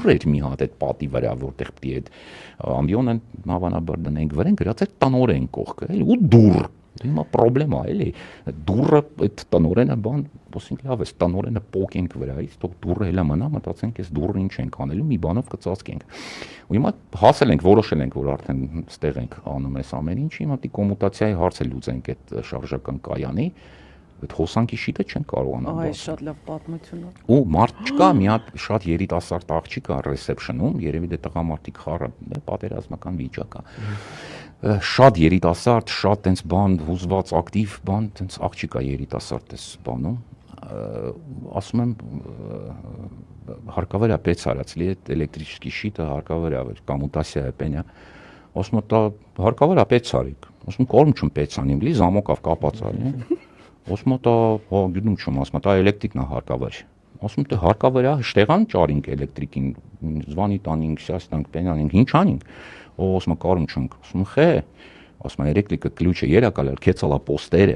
դուռ էր մի հատ այդ պատի վրա, որտեղ պիտի այդ ամբիոնը հավանաբար դնենք վրան, գրած էր տնօրեն կողքը, էլի, ու դուռ։ Հիմա պրոբլեմա էլի, դուռը այդ տնօրենը բան, ոսինք լավ է, տնօրենը պոկենք վրայից, թող դուռը հելա մնա, մտածենք այս դուռը ինչ ենք անելու, մի բանով կծածկենք։ Ու հիմա հասել ենք, որոշել ենք, որ արդեն ստեղ ենք անում այս ամեն ինչ, հիմա դի կոմուտացիայի հարցը լուծենք այդ շարժական կայանի, այդ հոսանքի շիտը չեն կարողանալ բացել։ Այ շատ լավ պատմություն է։ Ու մարդ չկա, մի հատ շատ երիտասարդ աղջիկ կա ռեսեպշնում, երևի դե տղամարդիկ խառը, պատերազմական վիճակ է։ Շատ երիտասարդ, շատ տենց բան, հուզված, ակտիվ բան, տենց աղջիկ է երիտասարդ էս բանում, ասում եմ հարկավոր է պեց արածլի այդ էլեկտրический շիտը հարկավոր է կոմուտացիա պենյա, ասում է հարկավոր է պեց արիկ, ասում կորմ չում պեց անիմ, լի զամոկավ կապած արի, ասում է գյուդում չում, ասում է էլեկտրիկն է հարկավոր, ասում է հարկավոր է շտեղան ճարինք էլեկտրիկին, զվանի տանինք, սյաս տանք, պենյանինք, ինչ անինք, ասում է կարում չունք, ասում է խե, ասում է էլեկտրիկը կլյուչը երակալ, կեցալա պոստերը,